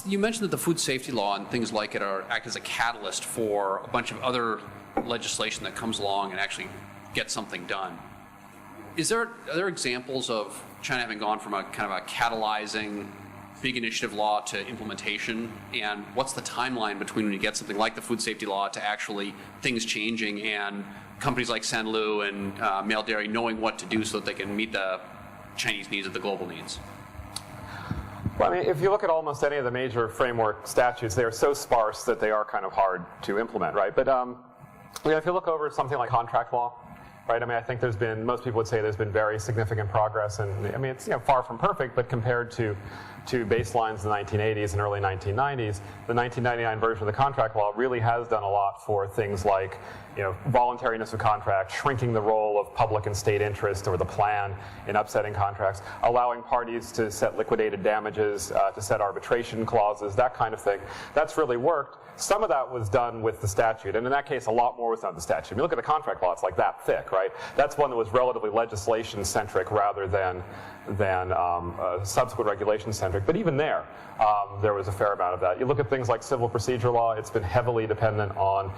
You mentioned that the food safety law and things like it act as a catalyst for a bunch of other legislation that comes along and actually gets something done. Are there examples of China having gone from a kind of a catalyzing big initiative law to implementation? And what's the timeline between when you get something like the food safety law to actually things changing and companies like Sanlu and Male Dairy knowing what to do so that they can meet the Chinese needs or the global needs? Well, I mean, if you look at almost any of the major framework statutes, they are so sparse that they are kind of hard to implement, right? But if you look over something like contract law, right? I mean, I think most people would say there's been very significant progress, and I mean, it's far from perfect, but compared to baselines in the 1980s and early 1990s, the 1999 version of the contract law really has done a lot for things like, voluntariness of contract, shrinking the role of public and state interest or the plan in upsetting contracts, allowing parties to set liquidated damages, to set arbitration clauses, that kind of thing. That's really worked. Some of that was done with the statute, and in that case, a lot more was done with the statute. I mean, look at the contract law; it's like that thick, right? That's one that was relatively legislation-centric rather than subsequent regulation-centric. But even there was a fair amount of that. You look at things like civil procedure law; it's been heavily dependent on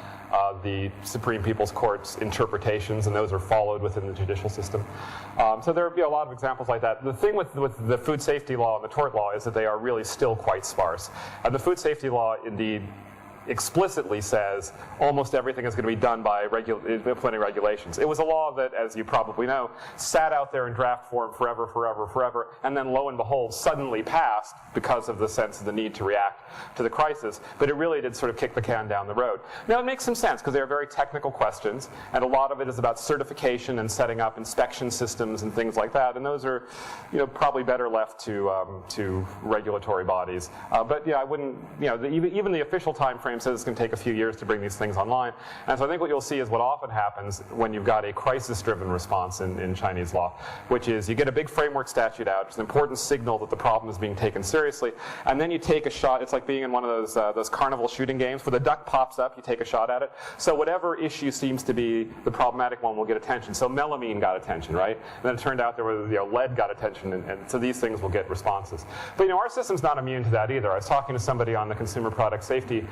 the Supreme People's Court's interpretations, and those are followed within the judicial system. So there would be a lot of examples like that. The thing with the food safety law and the tort law is that they are really still quite sparse. And the food safety law, indeed, explicitly says almost everything is going to be done by implementing regulations. It was a law that, as you probably know, sat out there in draft form forever, and then lo and behold, suddenly passed because of the sense of the need to react to the crisis. But it really did sort of kick the can down the road. Now, it makes some sense because they are very technical questions, and a lot of it is about certification and setting up inspection systems and things like that. And those are, probably better left to regulatory bodies. But yeah, I wouldn't, even the official time frame says it's going to take a few years to bring these things online. And so I think what you'll see is what often happens when you've got a crisis-driven response in Chinese law, which is you get a big framework statute out. It's an important signal that the problem is being taken seriously. And then you take a shot. It's like being in one of those carnival shooting games where the duck pops up, you take a shot at it. So whatever issue seems to be the problematic one will get attention. So melamine got attention, right? And then it turned out there was, lead got attention, and so these things will get responses. But our system's not immune to that either. I was talking to somebody on the Consumer Product Safety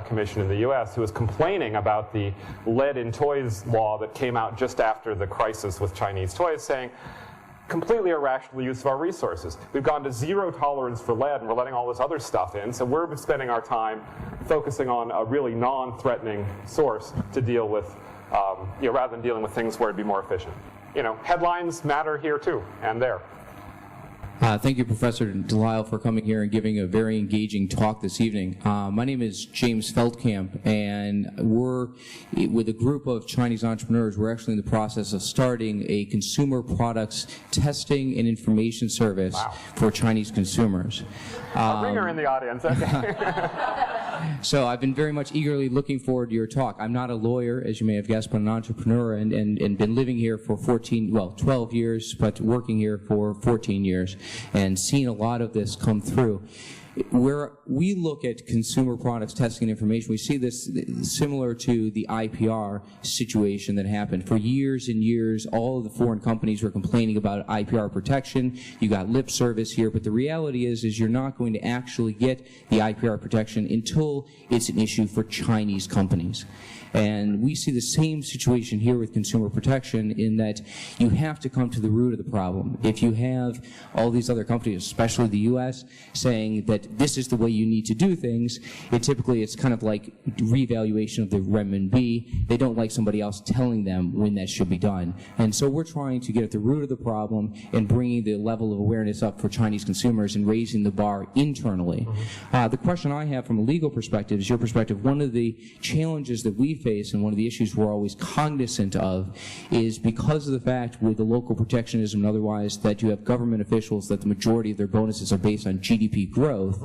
Commission in the U.S. who was complaining about the lead in toys law that came out just after the crisis with Chinese toys, saying, completely irrational use of our resources. We've gone to zero tolerance for lead, and we're letting all this other stuff in, so we're spending our time focusing on a really non-threatening source to deal with, rather than dealing with things where it'd be more efficient. Headlines matter here too, and there. Thank you, Professor deLisle, for coming here and giving a very engaging talk this evening. My name is James Feldkamp, and we're with a group of Chinese entrepreneurs. We're actually in the process of starting a consumer products testing and information service for Chinese consumers. I'll bring her in the audience. Okay. So I've been very much eagerly looking forward to your talk. I'm not a lawyer, as you may have guessed, but an entrepreneur, and been living here for 12 years, but working here for 14 years, and seen a lot of this come through. Where we look at consumer products testing and information, we see this similar to the IPR situation that happened. For years and years, all of the foreign companies were complaining about IPR protection. You got lip service here, but the reality is you're not going to actually get the IPR protection until it's an issue for Chinese companies. And we see the same situation here with consumer protection in that you have to come to the root of the problem. If you have all these other companies, especially the U.S., saying that this is the way you need to do things, it's kind of like revaluation of the renminbi. They don't like somebody else telling them when that should be done. And so we're trying to get at the root of the problem and bringing the level of awareness up for Chinese consumers and raising the bar internally. The question I have from a legal perspective is your perspective. One of the challenges that we face and one of the issues we're always cognizant of is because of the fact with the local protectionism and otherwise that you have government officials that the majority of their bonuses are based on GDP growth,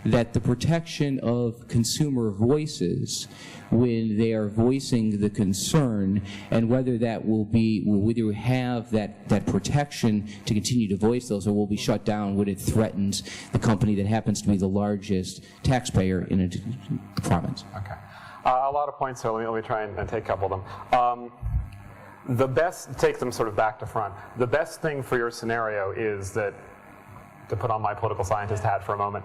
that the protection of consumer voices when they are voicing the concern and whether that will either have that protection to continue to voice those or will be shut down when it threatens the company that happens to be the largest taxpayer in a province. Okay. A lot of points, so let me try and take a couple of them. Take them sort of back to front. The best thing for your scenario is that to put on my political scientist hat for a moment.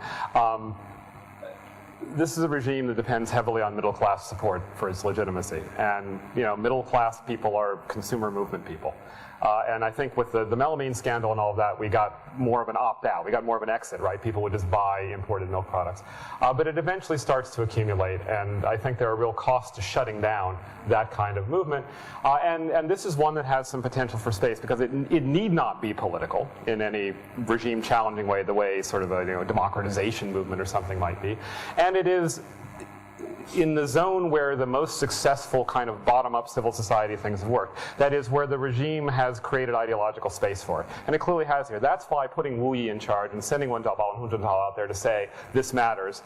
This is a regime that depends heavily on middle-class support for its legitimacy. And middle-class people are consumer movement people. And I think with the melamine scandal and all of that, we got more of an opt-out. We got more of an exit, right? People would just buy imported milk products. But it eventually starts to accumulate, and I think there are real costs to shutting down that kind of movement. And this is one that has some potential for space, because it need not be political in any regime-challenging way, the way sort of a democratization movement or something might be. And it is in the zone where the most successful kind of bottom-up civil society things have worked. That is where the regime has created ideological space for it. And it clearly has here. That's why putting Wu Yi in charge and sending Wen Jiabao and Hu Jintao out there to say, this matters,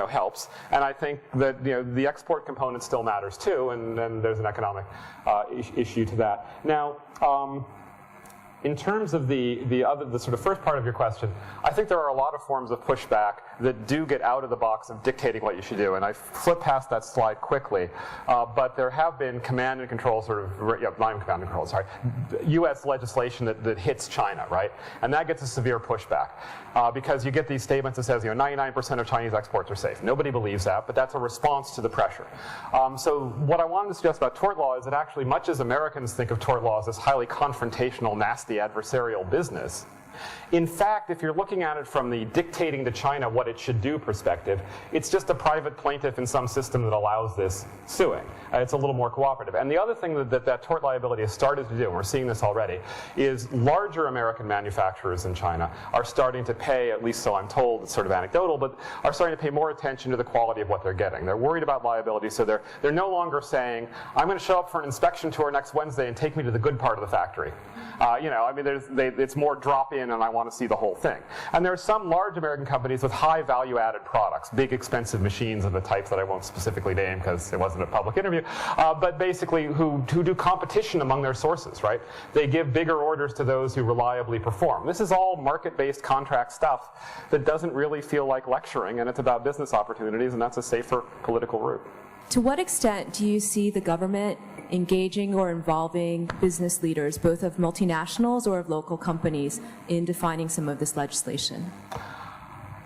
helps. And I think that the export component still matters too, and then there's an economic issue to that. Now, in terms of the sort of first part of your question, I think there are a lot of forms of pushback that do get out of the box of dictating what you should do. And I flip past that slide quickly, but there have been command and control not command and control, sorry, U.S. legislation that hits China, right? And that gets a severe pushback because you get these statements that says 99% of Chinese exports are safe. Nobody believes that, but that's a response to the pressure. So what I wanted to suggest about tort law is that actually, much as Americans think of tort law as this highly confrontational, nasty, adversarial business, in fact, if you're looking at it from the dictating to China what it should do perspective, it's just a private plaintiff in some system that allows this suing. It's a little more cooperative. And the other thing that tort liability has started to do, and we're seeing this already, is larger American manufacturers in China are starting to pay, at least so I'm told, it's sort of anecdotal, but are starting to pay more attention to the quality of what they're getting. They're worried about liability, so they're no longer saying, I'm going to show up for an inspection tour next Wednesday and take me to the good part of the factory. It's more drop-in and I want to see the whole thing. And there are some large American companies with high value-added products, big expensive machines of the types that I won't specifically name because it wasn't a public interview, but basically who do competition among their sources, right? They give bigger orders to those who reliably perform. This is all market-based contract stuff that doesn't really feel like lecturing, and it's about business opportunities, and that's a safer political route. To what extent do you see the government engaging or involving business leaders, both of multinationals or of local companies, in defining some of this legislation?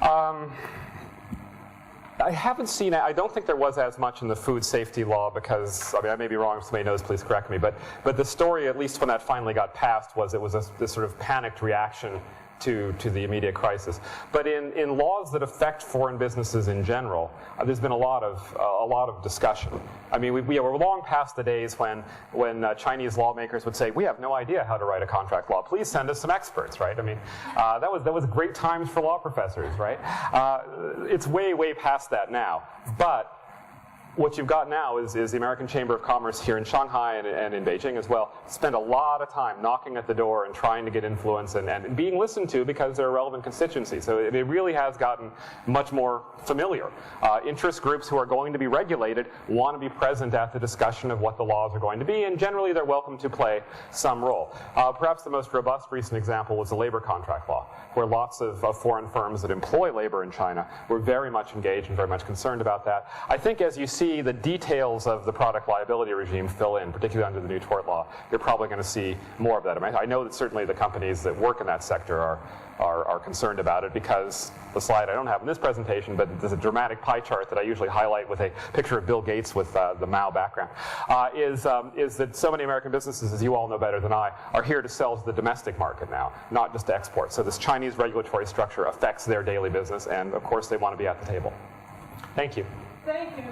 I haven't seen it. I don't think there was as much in the food safety law because, I may be wrong, if somebody knows, please correct me, but the story, at least when that finally got passed, was it was this sort of panicked reaction to the immediate crisis. But in laws that affect foreign businesses in general, there's been a lot of discussion. I mean, we're long past the days when Chinese lawmakers would say, we have no idea how to write a contract law. Please send us some experts, right? I mean, that was great times for law professors, right? It's way past that now. But what you've got now is the American Chamber of Commerce here in Shanghai and in Beijing as well spend a lot of time knocking at the door and trying to get influence and being listened to because they're a relevant constituency. So it really has gotten much more familiar. Interest groups who are going to be regulated want to be present at the discussion of what the laws are going to be, and generally they're welcome to play some role. Perhaps the most robust recent example was the labor contract law, where lots of foreign firms that employ labor in China were very much engaged and very much concerned about that. I think as you see the details of the product liability regime fill in, particularly under the new tort law, you're probably going to see more of that. I mean, I know that certainly the companies that work in that sector are concerned about it because the slide I don't have in this presentation, but there's a dramatic pie chart that I usually highlight with a picture of Bill Gates with the Mao background, is that so many American businesses, as you all know better than I, are here to sell to the domestic market now, not just to export. So this Chinese regulatory structure affects their daily business, and of course they want to be at the table. Thank you. Thank you.